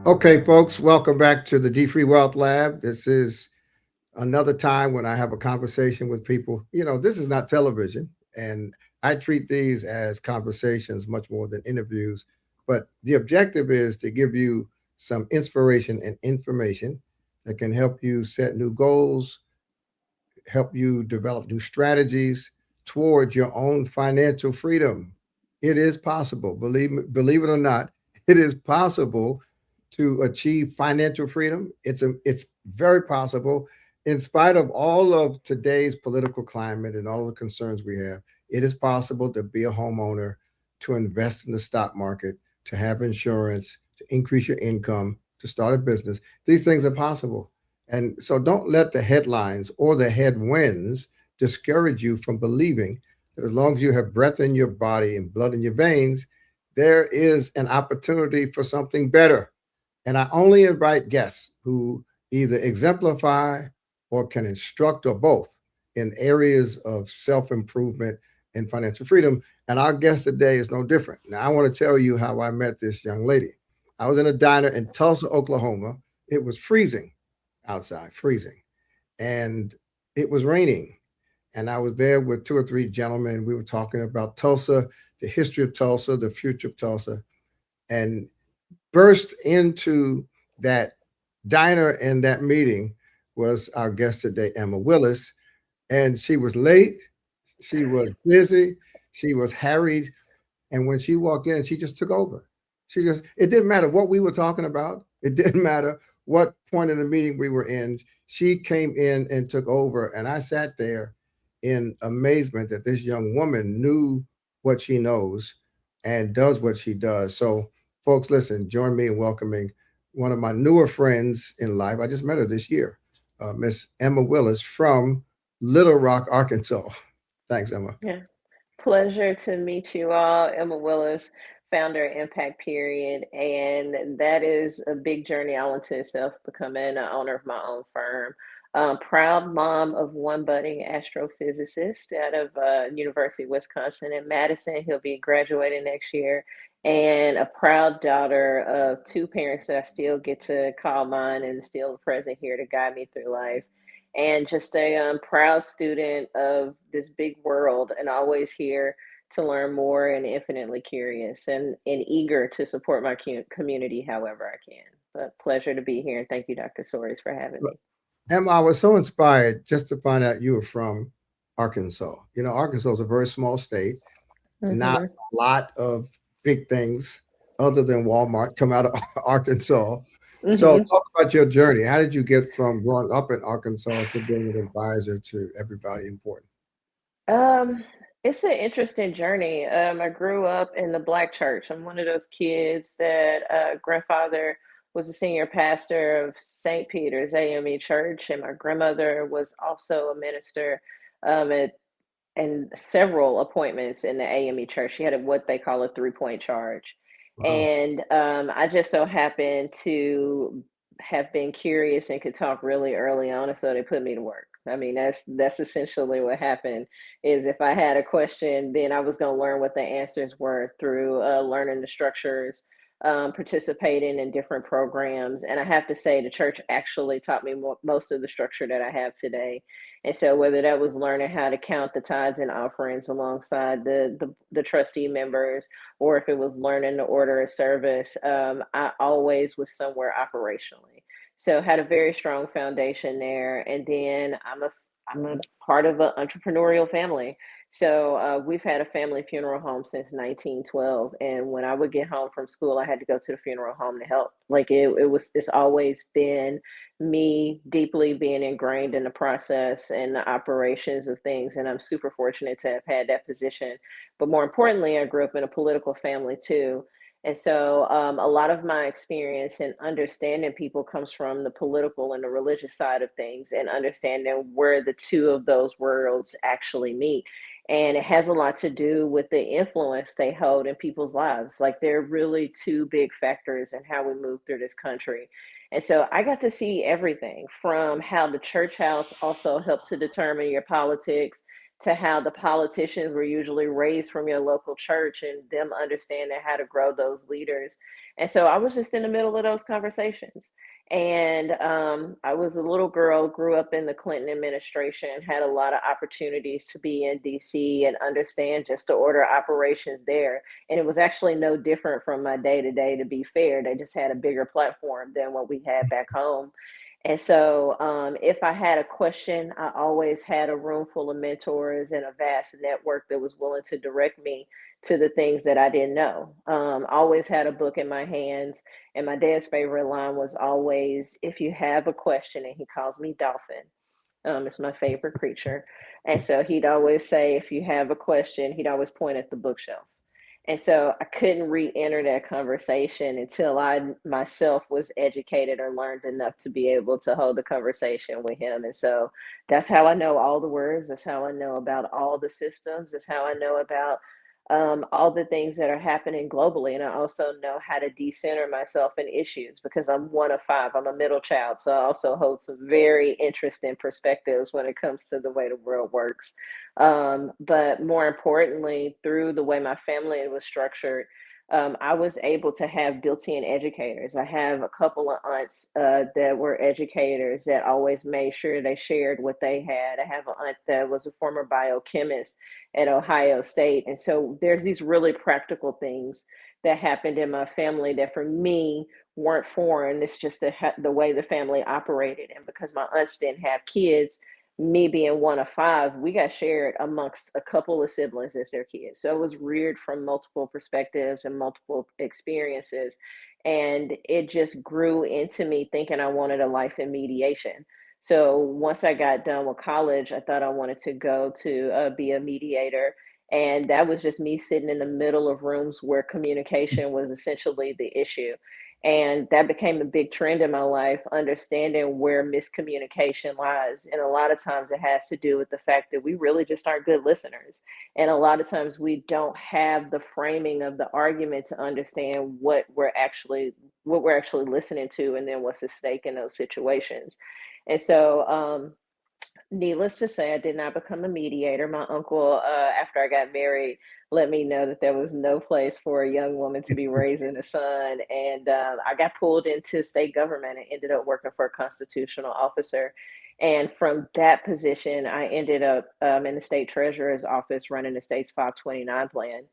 Okay, folks, welcome back to the DFREE Wealth Lab. This is another time when I have a conversation with people. This is not television, and I treat these as conversations much more than interviews. But the objective is to give you some inspiration and information that can help you set new goals, help you develop new strategies towards your own financial freedom. It is possible, believe it or not, it is possible to achieve financial freedom. It's very possible in spite of all of today's political climate and all the concerns we have. It is possible to be a homeowner, to invest in the stock market, to have insurance, to increase your income, to start a business. These things are possible. And so don't let the headlines or the headwinds discourage you from believing that as long as you have breath in your body and blood in your veins, there is an opportunity for something better. And I only invite guests who either exemplify or can instruct or both in areas of self improvement and financial freedom. And our guest today is no different. Now, I want to tell you how I met this young lady. I was in a diner in Tulsa, Oklahoma. It was freezing outside, freezing. And it was raining. And I was there with two or three gentlemen. We were talking about Tulsa, the history of Tulsa, the future of Tulsa, and burst into that diner and that meeting was our guest today, Emma Willis. And she was late, she was busy, she was harried. And when she walked in, she just took over. It didn't matter what we were talking about. It didn't matter what point in the meeting we were in. She came in and took over. And I sat there in amazement that this young woman knew what she knows and does what she does. So, folks, listen, join me in welcoming one of my newer friends in life. I just met her this year, Miss Emma Willis from Little Rock, Arkansas. Thanks, Emma. Yeah. Pleasure to meet you all. Emma Willis, founder of Impact Period. And that is a big journey all into itself, becoming an owner of my own firm. Proud mom of one budding astrophysicist out of University of Wisconsin in Madison. He'll be graduating next year. And a proud daughter of two parents that I still get to call mine and still present here to guide me through life, and just a proud student of this big world and always here to learn more and infinitely curious and eager to support my community however I can. But pleasure to be here, and thank you, Dr. Soares, for having Look, me. Emma, I was so inspired just to find out you were from Arkansas. Arkansas is a very small state, not Hmm. a lot of big things other than Walmart come out of Arkansas. So, Hmm. talk about your journey. How did you get from growing up in Arkansas to being an advisor to everybody important? Um, it's an interesting journey. I grew up in the Black church. I'm one of those kids that grandfather was a senior pastor of St. Peter's AME Church, and my grandmother was also a minister at and several appointments in the AME church. She had what they call a 3-point charge. Wow. And I just so happened to have been curious and could talk really early on, and so they put me to work. I mean, that's essentially what happened. Is if I had a question, then I was going to learn what the answers were through learning the structures, participating in different programs. And I have to say, the church actually taught me most of the structure that I have today. And so whether that was learning how to count the tithes and offerings alongside the trustee members, or if it was learning the order of service, I always was somewhere operationally. So had a very strong foundation there. And then I'm a part of an entrepreneurial family. So we've had a family funeral home since 1912, and when I would get home from school, I had to go to the funeral home to help. Like it's always been me deeply being ingrained in the process and the operations of things. And I'm super fortunate to have had that position. But more importantly, I grew up in a political family too. And so a lot of my experience in understanding people comes from the political and the religious side of things and understanding where the two of those worlds actually meet. And it has a lot to do with the influence they hold in people's lives. Like they're really two big factors in how we move through this country. And so I got to see everything from how the church house also helped to determine your politics, to how the politicians were usually raised from your local church and them understanding how to grow those leaders. And so I was just in the middle of those conversations. And I was a little girl, grew up in the Clinton administration, had a lot of opportunities to be in DC and understand just the order of operations there. And it was actually no different from my day to day, to be fair. They just had a bigger platform than what we had back home. And so, if I had a question, I always had a room full of mentors and a vast network that was willing to direct me to the things that I didn't know. Always had a book in my hands, and my dad's favorite line was always, "If you have a question," and he calls me Dolphin. It's my favorite creature. And so he'd always say, "If you have a question," he'd always point at the bookshelf. And so I couldn't re-enter that conversation until I myself was educated or learned enough to be able to hold the conversation with him. And so that's how I know all the words. That's how I know about all the systems. That's how I know about all the things that are happening globally. And I also know how to decenter myself in issues because I'm one of five. I'm a middle child. So I also hold some very interesting perspectives when it comes to the way the world works. But more importantly, through the way my family was structured, I was able to have built-in educators. I have a couple of aunts that were educators that always made sure they shared what they had. I have an aunt that was a former biochemist at Ohio State. And so there's these really practical things that happened in my family that for me weren't foreign. It's just the way the family operated. And because my aunts didn't have kids, me being one of five, we got shared amongst a couple of siblings as their kids. So it was reared from multiple perspectives and multiple experiences. And it just grew into me thinking I wanted a life in mediation. So once I got done with college, I thought I wanted to go to be a mediator. And that was just me sitting in the middle of rooms where communication was essentially the issue. And that became a big trend in my life, understanding where miscommunication lies. And a lot of times it has to do with the fact that we really just aren't good listeners. And a lot of times we don't have the framing of the argument to understand what we're actually listening to and then what's at stake in those situations. And so needless to say, I did not become a mediator. My uncle, after I got married, let me know that there was no place for a young woman to be raising a son. And I got pulled into state government and ended up working for a constitutional officer. And from that position, I ended up in the state treasurer's office running the state's 529 plan.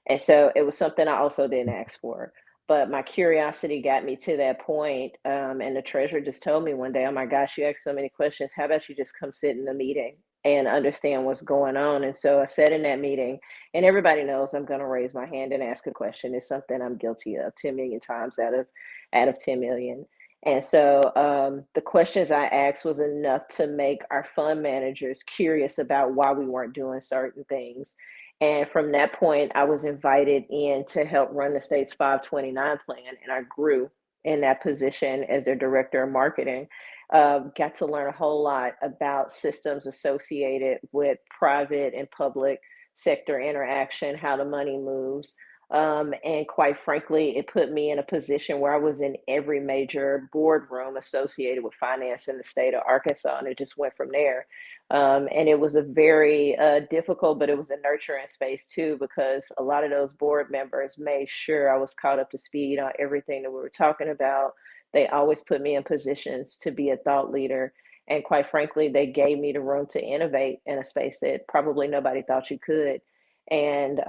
And so it was something I also didn't ask for. But my curiosity got me to that point, and the treasurer just told me one day, "Oh my gosh, you ask so many questions. How about you just come sit in the meeting and understand what's going on?" And so I sat in that meeting, and everybody knows I'm going to raise my hand and ask a question. It's something I'm guilty of 10 million times out of 10 million. And so the questions I asked was enough to make our fund managers curious about why we weren't doing certain things. And from that point, I was invited in to help run the state's 529 plan, and I grew in that position as their director of marketing. Got to learn a whole lot about systems associated with private and public sector interaction, how the money moves. And quite frankly, it put me in a position where I was in every major boardroom associated with finance in the state of Arkansas, and it just went from there. And it was a very difficult, but it was a nurturing space too, because a lot of those board members made sure I was caught up to speed on everything that we were talking about. They always put me in positions to be a thought leader. And quite frankly, they gave me the room to innovate in a space that probably nobody thought you could. And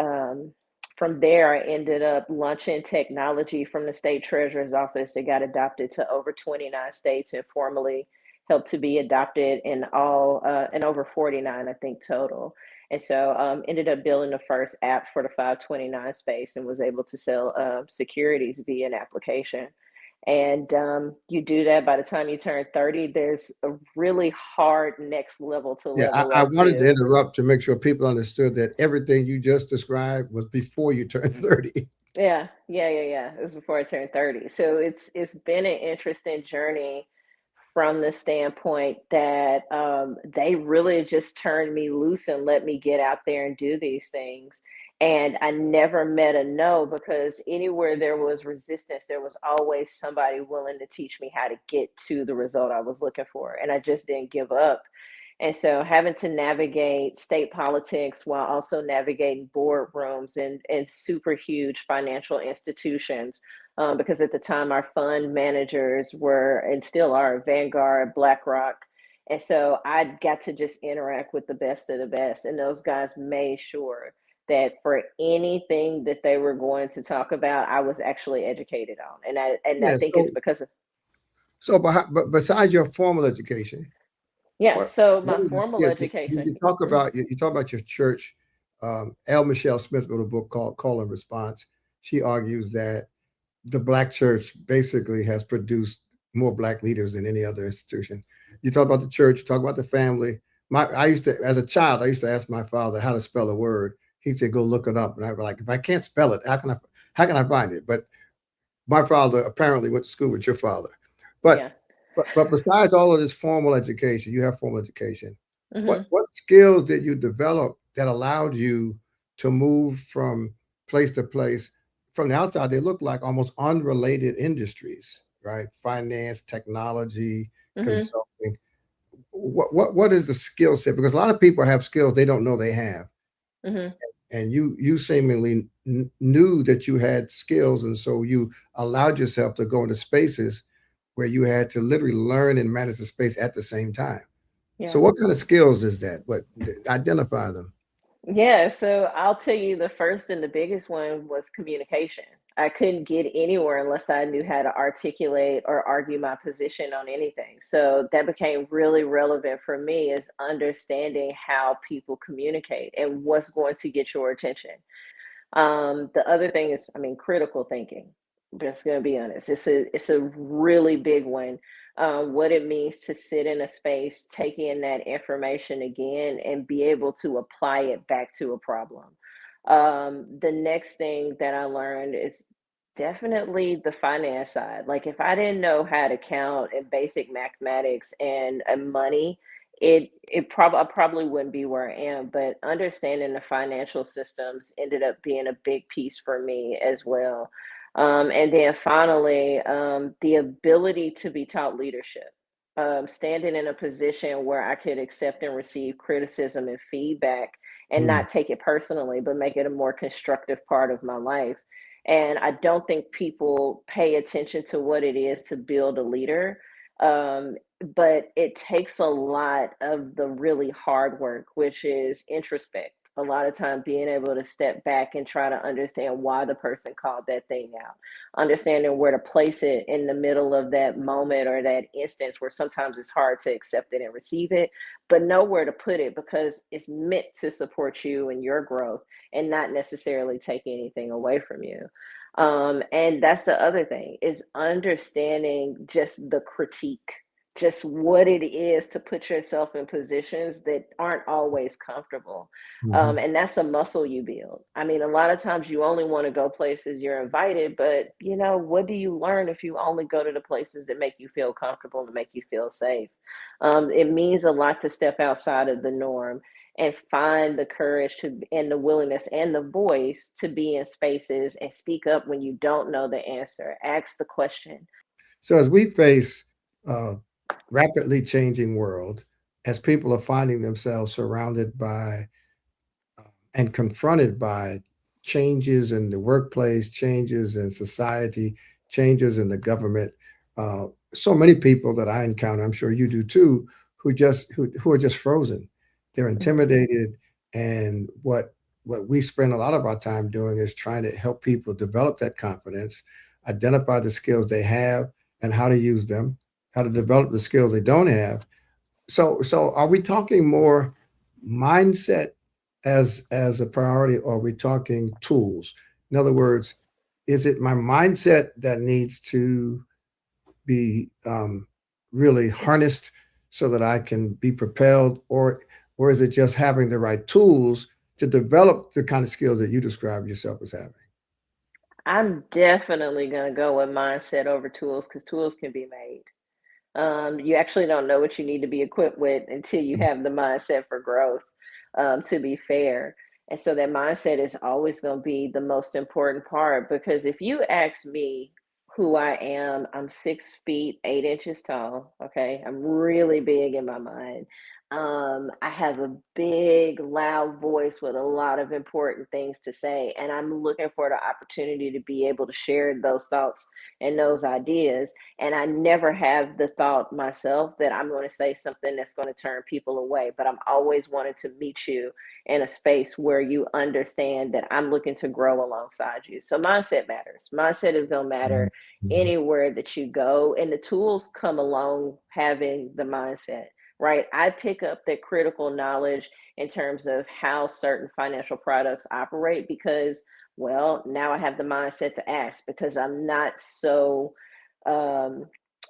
from there, I ended up launching technology from the state treasurer's office that got adopted to over 29 states and formally helped to be adopted in over 49, I think, total. And so ended up building the first app for the 529 space and was able to sell securities via an application. And you do that by the time you turn 30, there's a really hard next level to Yeah, level I up wanted to to. interrupt to make sure people understood that everything you just described was before you turned 30. Yeah, yeah, yeah, yeah. It was before I turned 30. So it's been an interesting journey from the standpoint that they really just turned me loose and let me get out there and do these things. And I never met a no, because anywhere there was resistance, there was always somebody willing to teach me how to get to the result I was looking for. And I just didn't give up. And so having to navigate state politics while also navigating boardrooms and super huge financial institutions, because at the time our fund managers were and still are Vanguard, BlackRock. And so I got to just interact with the best of the best. And those guys made sure that for anything that they were going to talk about, I was actually educated on. And I Yeah. think it's because of, But besides your formal education, yeah, so what my is formal yeah, education. you talk about you talk about your church. L. Michelle Smith wrote a book called Call and Response. She argues that the black church basically has produced more black leaders than any other institution. You talk about the church, you talk about the family. I used to, as a child, I used to ask my father how to spell a word. He said, "Go look it up." And I was like, "If I can't spell it, how can I find it?" But my father apparently went to school with your father. But Yeah. but besides all of this formal education, you have formal education. Hmm. What skills did you develop that allowed you to move from place to place? From the outside, they look like almost unrelated industries, right? Finance, technology, Hmm. consulting. What is the skill set? Because a lot of people have skills they don't know they have, Hmm. and you seemingly knew that you had skills, and so you allowed yourself to go into spaces where you had to literally learn and manage the space at the same time. So Yeah. what kind of skills is that? What identify them? Yeah, so I'll tell you the first and the biggest one was communication. I couldn't get anywhere unless I knew how to articulate or argue my position on anything. So that became really relevant for me is understanding how people communicate and what's going to get your attention. The other thing is, I mean, critical thinking. I'm just gonna be honest. It's a really big one. What it means to sit in a space, take in that information again, and be able to apply it back to a problem. The next thing that I learned is definitely the finance side. Like if I didn't know how to count in basic mathematics and money, I probably wouldn't be where I am, but understanding the financial systems ended up being a big piece for me as well. And then finally, the ability to be taught leadership, standing in a position where I could accept and receive criticism and feedback and Mm, not take it personally, but make it a more constructive part of my life. And I don't think people pay attention to what it is to build a leader. Um, but it takes a lot of the really hard work, which is introspect. A lot of time being able to step back and try to understand why the person called that thing out, understanding where to place it in the middle of that moment or that instance where sometimes it's hard to accept it and receive it, but know where to put it because it's meant to support you and your growth and not necessarily take anything away from you. And that's the other thing is understanding just the critique, just what it is to put yourself in positions that aren't always comfortable. mhm. And that's a muscle you build. I mean, a lot of times you only want to go places you're invited, but you know, what do you learn if you only go to the places that make you feel comfortable and make you feel safe? It means a lot to step outside of the norm and find the courage to and the willingness and the voice to be in spaces and speak up when you don't know the answer. Ask the question. So as we face a rapidly changing world, as people are finding themselves surrounded by and confronted by changes in the workplace, changes in society, changes in the government. So many people that I encounter, I'm sure you do too, who are just frozen. They're Mhm. intimidated, and what we spend a lot of our time doing is trying to help people develop that confidence, identify the skills they have and how to use them, how to develop the skills they don't have. So are we talking more mindset as a priority, or are we talking tools? In other words, is it my mindset that needs to be really harnessed so that I can be propelled, or is it just having the right tools to develop the kind of skills that you describe yourself as having? I'm definitely gonna go with mindset over tools because tools can be made. You actually don't know what you need to be equipped with until you have the mindset for growth, to be fair. And so that mindset is always going to be the most important part because if you ask me who I am, I'm 6 feet 8 inches tall. Okay. I'm really big in my mind. I have a big, loud voice with a lot of important things to say, and I'm looking for the opportunity to be able to share those thoughts and those ideas. And I never have the thought myself that I'm going to say something that's going to turn people away, but I'm always wanting to meet you in a space where you understand that I'm looking to grow alongside you. So mindset matters. Mindset is going to matter Mhm. anywhere that you go, and the tools come along having the mindset, right? I pick up that critical knowledge in terms of how certain financial products operate because, well, now I have the mindset to ask because um,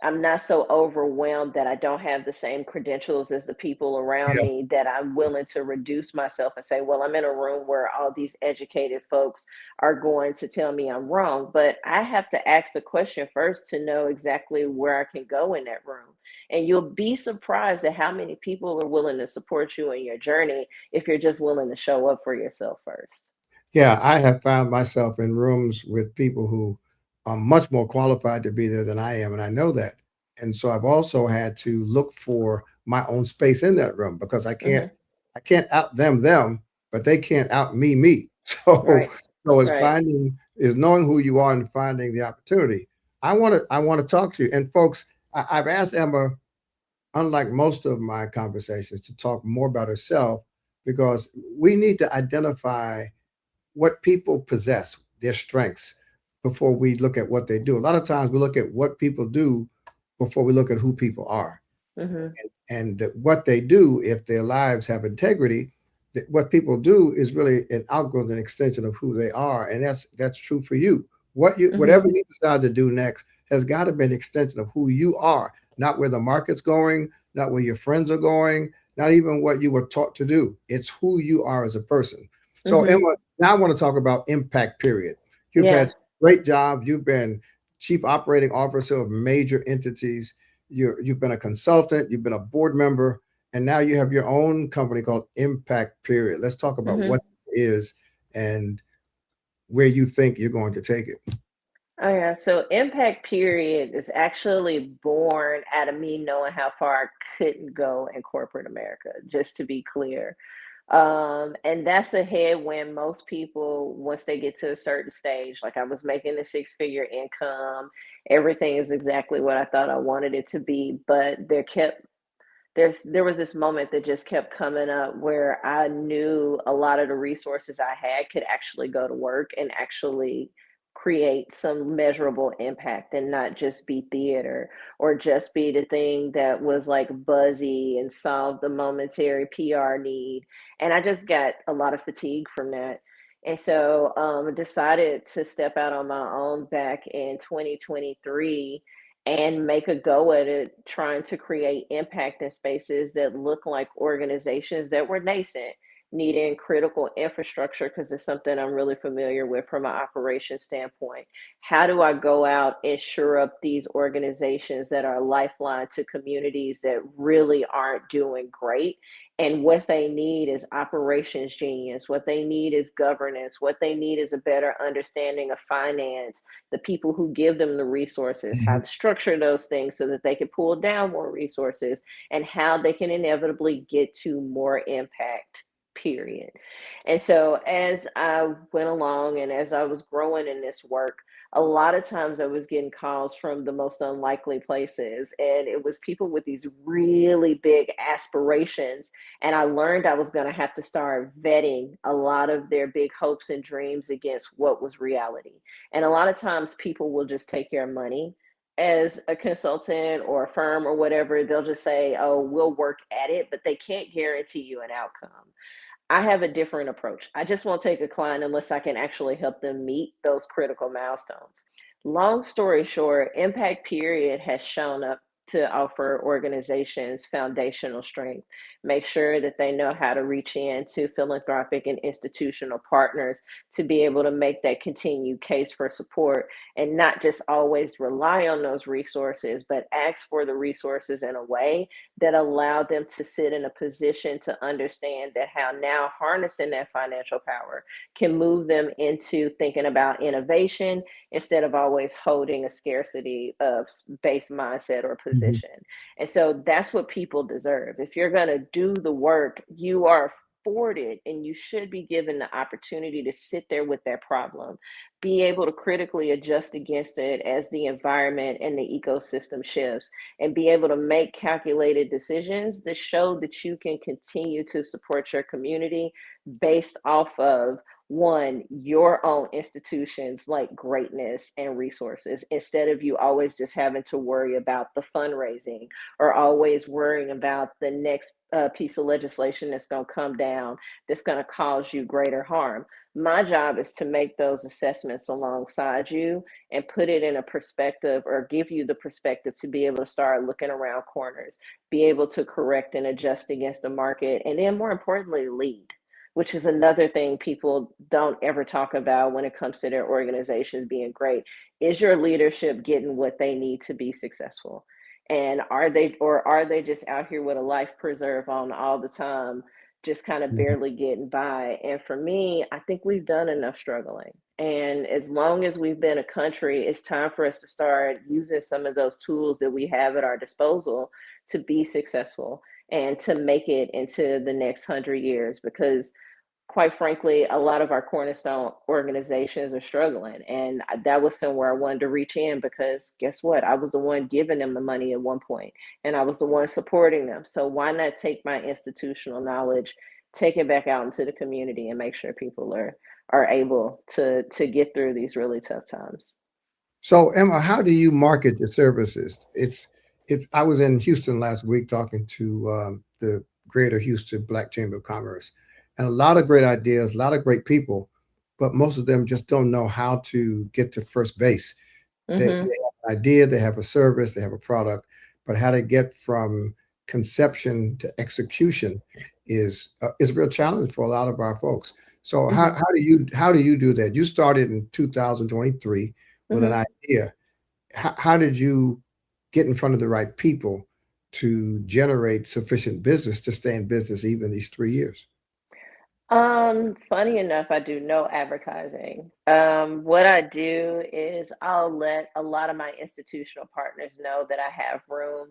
I'm not so overwhelmed that I don't have the same credentials as the people around Yeah. me, that I'm willing to reduce myself and say, well, I'm in a room where all these educated folks are going to tell me I'm wrong. But I have to ask the question first to know exactly where I can go in that room. And you'll be surprised at how many people are willing to support you in your journey if you're just willing to show up for yourself first. Yeah, I have found myself in rooms with people who are much more qualified to be there than I am, and I know that. And so I've also had to look for my own space in that room because Hmm. I can't out them, but they can't out me. So Right. so it's Right. finding is knowing who you are and finding the opportunity. I want to talk to you. And folks, I've asked Emma, unlike most of my conversations, to talk more about herself because we need to identify what people possess, their strengths, before we look at what they do. A lot of times we look at what people do before we look at who people are. Hmm. And that what they do, if their lives have integrity, that what people do is really an outgrowth, an extension of who they are. And that's true for you. Hmm. Whatever you decide to do next has got to be an extension of who you are, not where the market's going, not where your friends are going, not even what you were taught to do. It's who you are as a person. So Hmm. Emma, now I want to talk about impact period. You've had Yeah. some great job. You've been chief operating officer of major entities. You've been a consultant, you've been a board member, and now you have your own company called Impact Period. Let's talk about what Hmm. it is and where you think you're going to take it. Oh yeah. So impact period is actually born out of me knowing how far I couldn't go in corporate America, just to be clear. And that's a headwind most people, once they get to a certain stage, like I was making a six-figure income, everything is exactly what I thought I wanted it to be, but there was this moment that just kept coming up where I knew a lot of the resources I had could actually go to work and actually create some measurable impact and not just be theater or just be the thing that was like buzzy and solve the momentary PR need. And I just got a lot of fatigue from that. And so decided to step out on my own back in 2023 and make a go at it, trying to create impact in spaces that look like organizations that were nascent, needing critical infrastructure, because it's something I'm really familiar with from an operation standpoint. How do I go out and shore up these organizations that are a lifeline to communities that really aren't doing great? And what they need is operations genius. What they need is governance. What they need is a better understanding of finance, the people who give them the resources, how Mhm. to structure those things so that they can pull down more resources, and how they can inevitably get to more impact, period. And so as I went along and as I was growing in this work, a lot of times I was getting calls from the most unlikely places, and it was people with these really big aspirations. And I learned I was going to have to start vetting a lot of their big hopes and dreams against what was reality. And a lot of times people will just take your money as a consultant or a firm or whatever. They'll just say, oh, we'll work at it, but they can't guarantee you an outcome. I have a different approach. I just won't take a client unless I can actually help them meet those critical milestones. Long story short, Impact Period has shown up to offer organizations foundational strength, make sure that they know how to reach in to philanthropic and institutional partners to be able to make that continued case for support and not just always rely on those resources, but ask for the resources in a way that allow them to sit in a position to understand that how now harnessing that financial power can move them into thinking about innovation instead of always holding a scarcity of base mindset or Mhm. position. And so that's what people deserve. If you're going to do the work, you are afforded and you should be given the opportunity to sit there with that problem, be able to critically adjust against it as the environment and the ecosystem shifts, and be able to make calculated decisions that show that you can continue to support your community based off of one, your own institutions like greatness and resources, instead of you always just having to worry about the fundraising or always worrying about the next piece of legislation that's going to come down that's going to cause you greater harm. My job is to make those assessments alongside you and put it in a perspective, or give you the perspective to be able to start looking around corners, be able to correct and adjust against the market, and then more importantly, lead, which is another thing people don't ever talk about when it comes to their organizations being great. Is your leadership getting what they need to be successful? And are they just out here with a life preserve on all the time, just kind of Mhm. barely getting by? And for me, I think we've done enough struggling. And as long as we've been a country, it's time for us to start using some of those tools that we have at our disposal to be successful and to make it into the next 100 years, because quite frankly, a lot of our cornerstone organizations are struggling. And that was somewhere I wanted to reach in, because guess what? I was the one giving them the money at one point, and I was the one supporting them. So why not take my institutional knowledge, take it back out into the community, and make sure people are able to get through these really tough times. So, Emma, how do you market your services? It's. I was in Houston last week talking to the Greater Houston Black Chamber of Commerce, and a lot of great ideas, a lot of great people, but most of them just don't know how to get to first base. They Hmm. have an idea, they have a service, they have a product, but how to get from conception to execution is a real challenge for a lot of our folks. So Hmm. how do you do that? You started in 2023 with an Hmm. idea. How did you get in front of the right people to generate sufficient business to stay in business even these 3 years? Funny enough, I do no advertising. What I do is I'll let a lot of my institutional partners know that I have room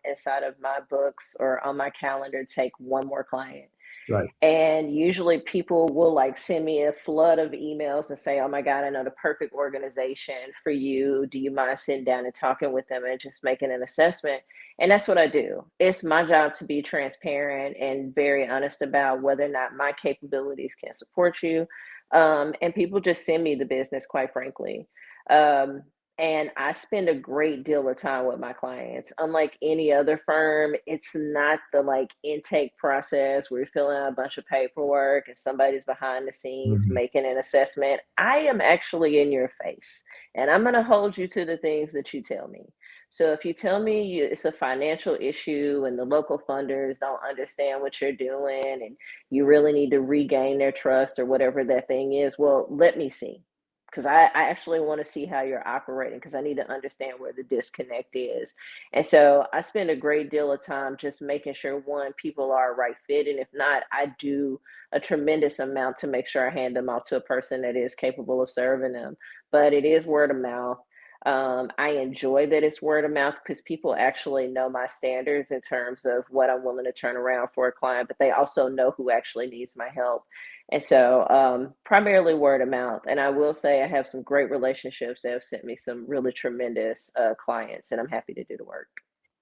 inside of my books or on my calendar to take one more client. Right. And usually people will like send me a flood of emails and say, "Oh my God, I know the perfect organization for you. Do you mind sitting down and talking with them and just making an assessment?" And that's what I do. It's my job to be transparent and very honest about whether or not my capabilities can support you. And people just send me the business, quite frankly. Um, and I spend a great deal of time with my clients. Unlike any other firm, it's not the like intake process where you're filling out a bunch of paperwork and somebody's behind the scenes Mhm. making an assessment. I am actually in your face, and I'm going to hold you to the things that you tell me. So if you tell me it's a financial issue and the local funders don't understand what you're doing and you really need to regain their trust or whatever that thing is, well, let me see, because I actually want to see how you're operating, because I need to understand where the disconnect is. And so I spend a great deal of time just making sure, one, people are a right fit. And if not, I do a tremendous amount to make sure I hand them off to a person that is capable of serving them. But it is word of mouth. I enjoy that it's word of mouth because people actually know my standards in terms of what I'm willing to turn around for a client, but they also know who actually needs my help. And so, primarily word of mouth. And I will say I have some great relationships that have sent me some really tremendous clients, and I'm happy to do the work.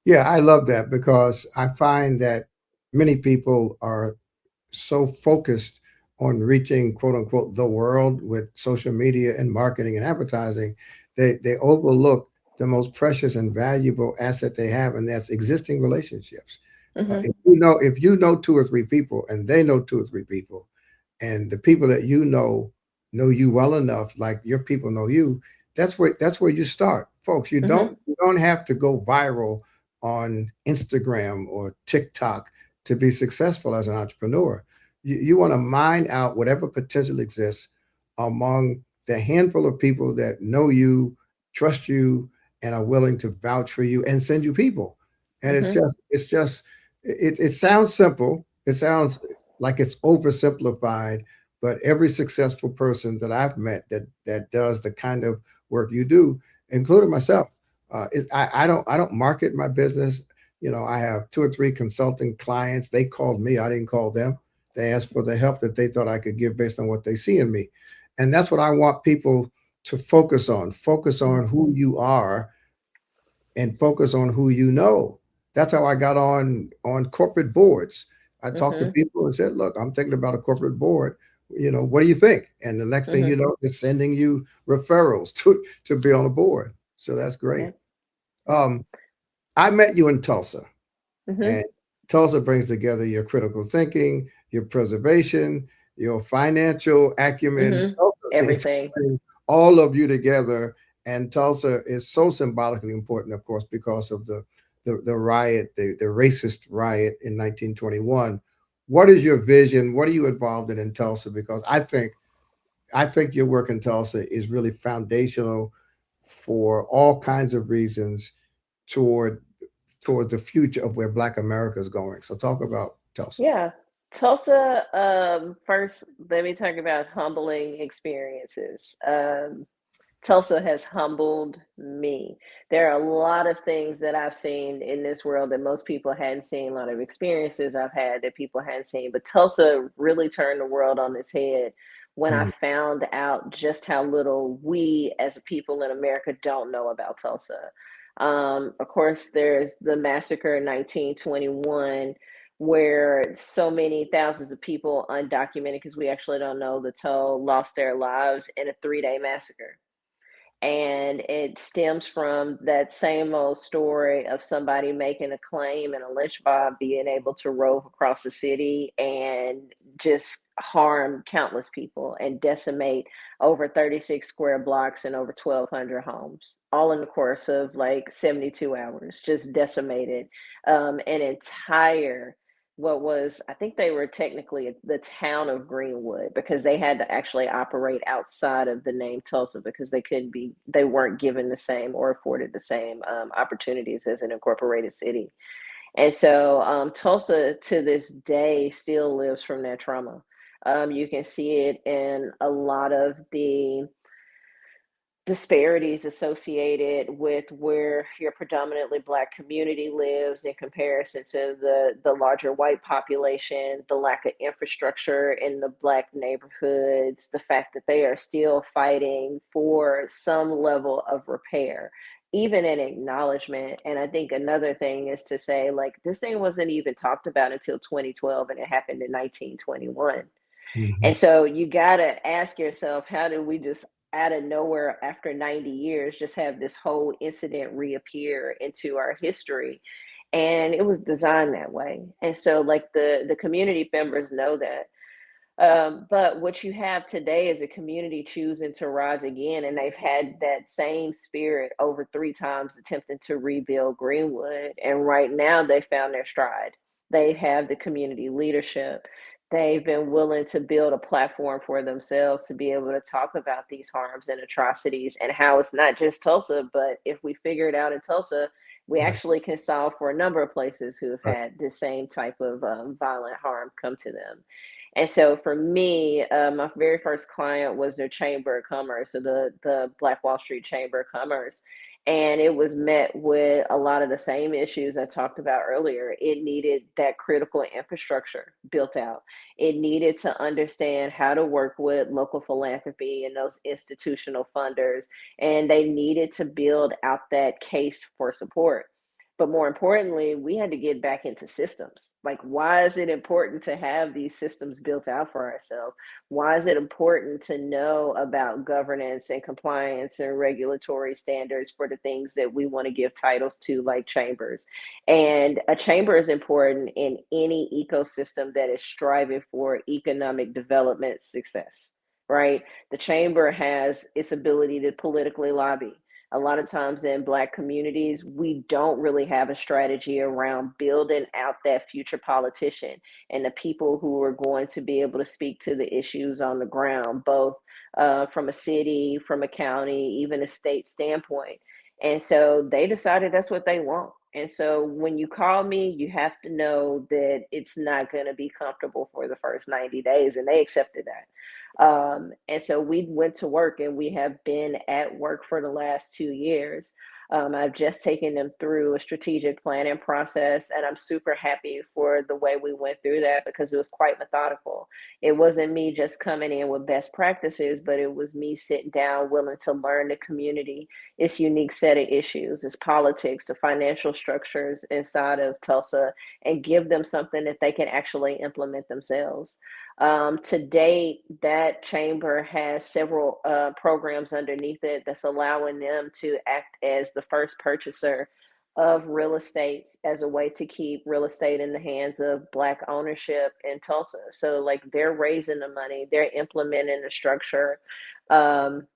Yeah, I love that because I find that many people are so focused on reaching quote unquote the world with social media and marketing and advertising, they overlook the most precious and valuable asset they have, and that's existing relationships. Hmm. If you know two or three people, and they know two or three people, and the people that you know you well enough, like your people know you, that's where you start, folks. You don't Hmm. you don't have to go viral on Instagram or TikTok to be successful as an entrepreneur. You want to mine out whatever potential exists among the handful of people that know you, trust you, and are willing to vouch for you and send you people. And Hmm. it sounds simple. It sounds like it's oversimplified, but every successful person that I've met that does the kind of work you do, including myself, I don't market my business. You know, I have two or three consulting clients. They called me. I didn't call them. They asked for the help that they thought I could give based on what they see in me, and that's what I want people to focus on. Focus on who Mhm. you are and focus on who you know. That's how I got on corporate boards. I talked to Mhm. people and said, "Look, I'm thinking about a corporate board. You know, what do you think?" And the next thing you Mhm. know, is sending you referrals to be on a board. So that's great. Yeah. Yeah. Um, I met you in Tulsa, Mhm. and Tulsa brings together your critical thinking, your preservation, your financial acumen. Mhm. Tulsa seems to Everything. bring all of you together. And Tulsa is so symbolically important, of course, because of the riot, the racist riot in 1921. What is your vision? What are you involved in Tulsa? Because I think your work in Tulsa is really foundational for all kinds of reasons toward toward the future of where Black America is going. So talk about Tulsa. Yeah. Tulsa, first, let me talk about humbling experiences. Tulsa has humbled me. There are a lot of things that I've seen in this world that most people hadn't seen, a lot of experiences I've had that people hadn't seen. But Tulsa really turned the world on its head when I Mm, found out just how little we as a people in America don't know about Tulsa. Of course, there's the massacre in 1921 where so many thousands of people undocumented because we actually don't know the toll lost their lives in a 3-day massacre, and it stems from that same old story of somebody making a claim and a lynch mob being able to rove across the city and just harm countless people and decimate over 36 square blocks and over 1,200 homes, all in the course of like 72 hours, just decimated an entire, what was, I think they were technically the town of Greenwood, because they had to actually operate outside of the name Tulsa because they weren't given the same or afforded the same opportunities as an incorporated city. And so Tulsa to this day still lives from that trauma. You can see it in a lot of the disparities associated with where your predominantly Black community lives in comparison to the larger white population, the lack of infrastructure in the Black neighborhoods, the fact that they are still fighting for some level of repair, even an acknowledgement. And I think another thing is to say, like, this thing wasn't even talked about until 2012, and it happened in 1921. mhm. And so you got to ask yourself, how did we just out of nowhere after 90 years just have this whole incident reappear into our history? And it was designed that way. And so like the community members know that. But what you have today is a community choosing to rise again, and they've had that same spirit over 3 times attempting to rebuild Greenwood. And right now, they found their stride. They have the community leadership. They've been willing to build a platform for themselves to be able to talk about these harms and atrocities and how it's not just Tulsa, but if we figure it out in Tulsa, we Right, actually can solve for a number of places who have right. had the same type of violent harm come to them. And so for me, my very first client was their Chamber of Commerce, so the Black Wall Street Chamber of Commerce. And it was met with a lot of the same issues I talked about earlier. It needed that critical infrastructure built out. It needed to understand how to work with local philanthropy and those institutional funders. And they needed to build out that case for support. But more importantly, we had to get back into systems. Like, why is it important to have these systems built out for ourselves? Why is it important to know about governance and compliance and regulatory standards for the things that we want to give titles to, like chambers? And a chamber is important in any ecosystem that is striving for economic development success, right? The chamber has its ability to politically lobby. A lot of times in Black communities, we don't really have a strategy around building out that future politician and the people who are going to be able to speak to the issues on the ground, both from a city, from a county, even a state standpoint. And so they decided that's what they want. And so when you call me, you have to know that it's not going to be comfortable for the first 90 days. And they accepted that. And so we went to work, and we have been at work for the last 2 years. I've just taken them through a strategic planning process, and I'm super happy for the way we went through that because it was quite methodical. It wasn't me just coming in with best practices, but it was me sitting down, willing to learn the community, its unique set of issues, its politics, the financial structures inside of Tulsa, and give them something that they can actually implement themselves. To date, that chamber has several programs underneath it that's allowing them to act as the first purchaser of real estate as a way to keep real estate in the hands of Black ownership in Tulsa. So, like, they're raising the money, they're implementing the structure. Um,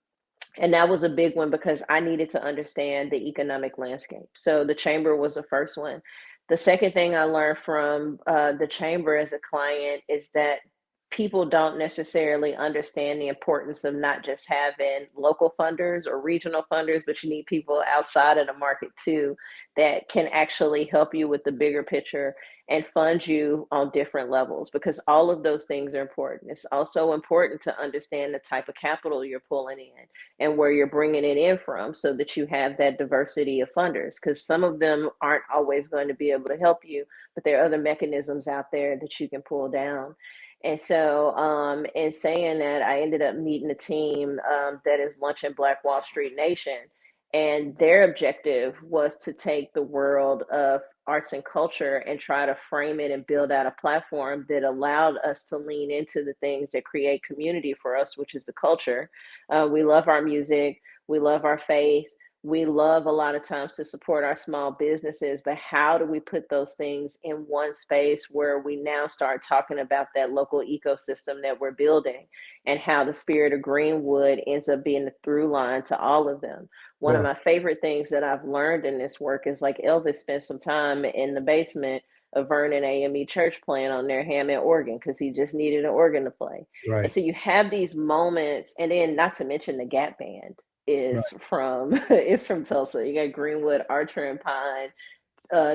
and that was a big one because I needed to understand the economic landscape. So the chamber was the first one. The second thing I learned from the chamber as a client is that people don't necessarily understand the importance of not just having local funders or regional funders, but you need people outside of the market too that can actually help you with the bigger picture and fund you on different levels, because all of those things are important. It's also important to understand the type of capital you're pulling in and where you're bringing it in from so that you have that diversity of funders, because some of them aren't always going to be able to help you, but there are other mechanisms out there that you can pull down. And so, in saying that, I ended up meeting a team that is launching Black Wall Street Nation. And their objective was to take the world of arts and culture and try to frame it and build out a platform that allowed us to lean into the things that create community for us, which is the culture. We love our music, we love our faith, we love a lot of times to support our small businesses, but how do we put those things in one space where we now start talking about that local ecosystem that we're building and how the spirit of Greenwood ends up being the through line to all of them? One of Right. my favorite things that I've learned in this work is, like, Elvis spent some time in the basement of Vernon AME Church playing on their Hammond organ because he just needed an organ to play. And Right. so you have these moments, and then not to mention the Gap Band is Right. from it's from Tulsa. You got Greenwood, Archer and Pine,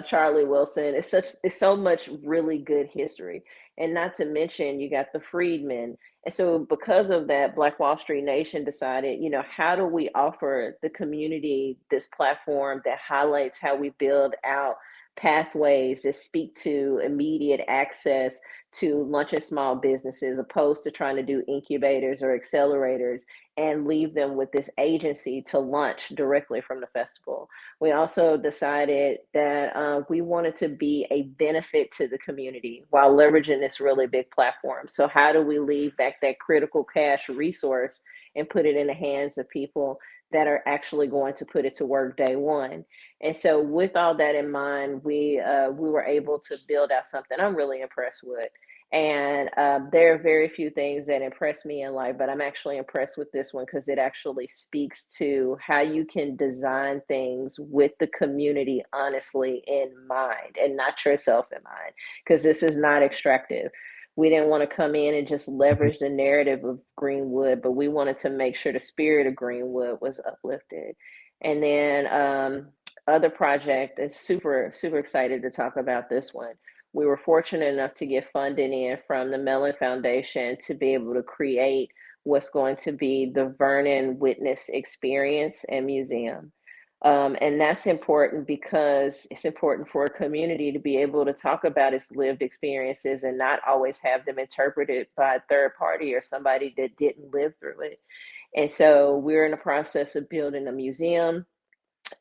Charlie Wilson. It's so much really good history, and not to mention you got the Freedmen. And so because of that, Black Wall Street Nation decided, how do we offer the community this platform that highlights how we build out pathways that speak to immediate access to launching small businesses, opposed to trying to do incubators or accelerators, and leave them with this agency to launch directly from the festival. We also decided that we wanted to be a benefit to the community while leveraging this really big platform. So how do we leave back that critical cash resource and put it in the hands of people that are actually going to put it to work day one? And so with all that in mind, we were able to build out something I'm really impressed with. And there are very few things that impress me in life, but I'm actually impressed with this one because it actually speaks to how you can design things with the community honestly in mind and not yourself in mind, because this is not extractive. We didn't want to come in and just Mhm. leverage the narrative of Greenwood, but we wanted to make sure the spirit of Greenwood was uplifted. And then other project is super, super excited to talk about this one. We were fortunate enough to get funding in from the Mellon Foundation to be able to create what's going to be the Vernon Witness Experience and Museum. And that's important because it's important for a community to be able to talk about its lived experiences and not always have them interpreted by a third party or somebody that didn't live through it. And so we're in the process of building a museum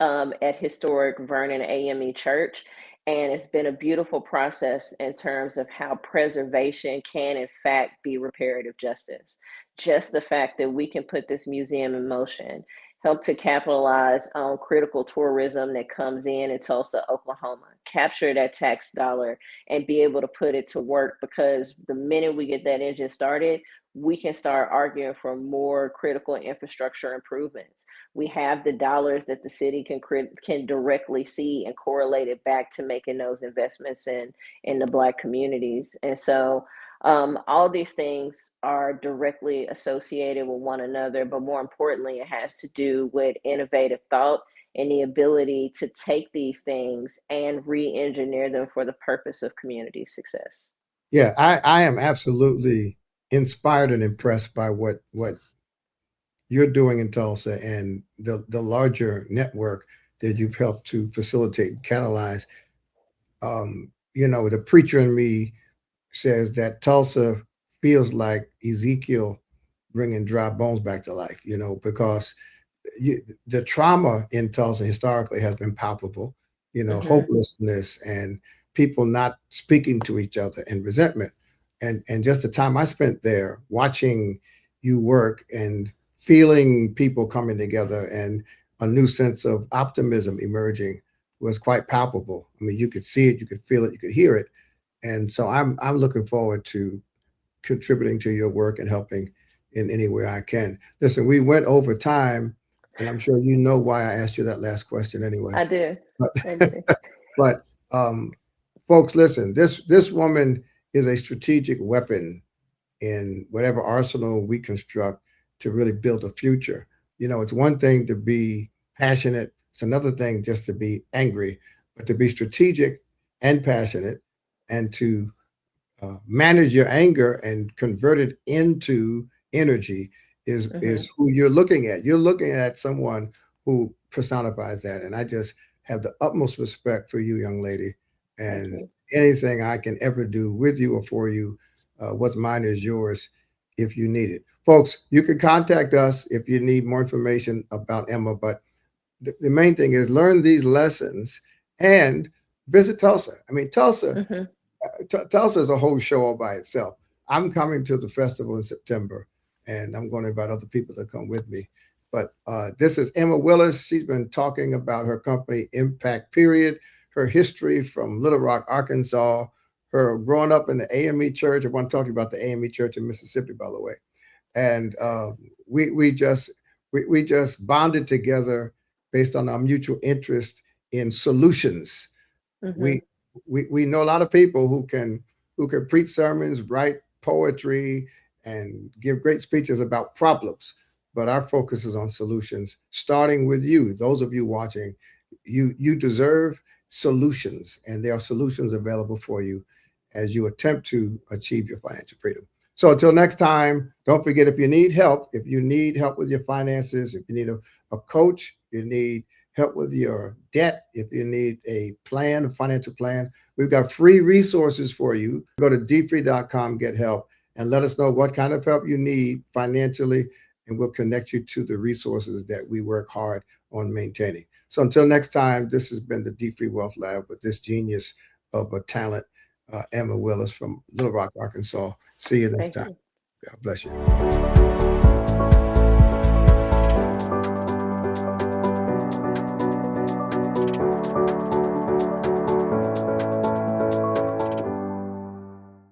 at historic Vernon AME Church. And it's been a beautiful process in terms of how preservation can, in fact, be reparative justice. Just the fact that we can put this museum in motion, help to capitalize on critical tourism that comes in Tulsa, Oklahoma, capture that tax dollar and be able to put it to work, because the minute we get that engine started, we can start arguing for more critical infrastructure improvements. We have the dollars that the city can directly see and correlate it back to making those investments in the Black communities. And so all these things are directly associated with one another, but more importantly, it has to do with innovative thought and the ability to take these things and re-engineer them for the purpose of community success. Yeah, I am absolutely inspired and impressed by what you're doing in Tulsa and the larger network that you've helped to facilitate and catalyze. The preacher in me says that Tulsa feels like Ezekiel bringing dry bones back to life, because the trauma in Tulsa historically has been palpable, Mhm. hopelessness and people not speaking to each other and resentment. And just the time I spent there watching you work and feeling people coming together and a new sense of optimism emerging was quite palpable. I mean, you could see it, you could feel it, you could hear it. And so I'm looking forward to contributing to your work and helping in any way I can. Listen, we went over time, and I'm sure you know why I asked you that last question anyway. I do. But, I do. but folks, listen, this woman is a strategic weapon in whatever arsenal we construct to really build a future. It's one thing to be passionate, it's another thing just to be angry, but to be strategic and passionate and to manage your anger and convert it into energy is Mhm. who you're looking at. You're looking at someone who personifies that, and I just have the utmost respect for you, young lady. Thank And you. anything I can ever do with you or for you, what's mine is yours if you need it. Folks, you can contact us if you need more information about Emma, but the main thing is learn these lessons and visit Tulsa. I mean, Tulsa Mhm. Tulsa is a whole show all by itself. I'm coming to the festival in September, and I'm going to invite other people to come with me. But this is Emma Willis. She's been talking about her company, Impact Period, her history from Little Rock, Arkansas, her growing up in the AME church. I want to talk to you about the AME church in Mississippi, by the way. And we just bonded together based on our mutual interest in solutions. Mhm. We we know a lot of people who can preach sermons, write poetry, and give great speeches about problems, but our focus is on solutions, starting with you. Those of you watching, you deserve solutions, and there are solutions available for you as you attempt to achieve your financial freedom. So until next time, don't forget, if you need help with your finances, if you need a coach, you need help with your debt, if you need a plan, a financial plan, we've got free resources for you. Go to dfree.com, get help, and let us know what kind of help you need financially, and we'll connect you to the resources that we work hard on maintaining. So until next time, this has been the DFREE Wealth Lab with this genius of a talent, Emma Willis from Little Rock, Arkansas. See you next Thank time. you. God bless you.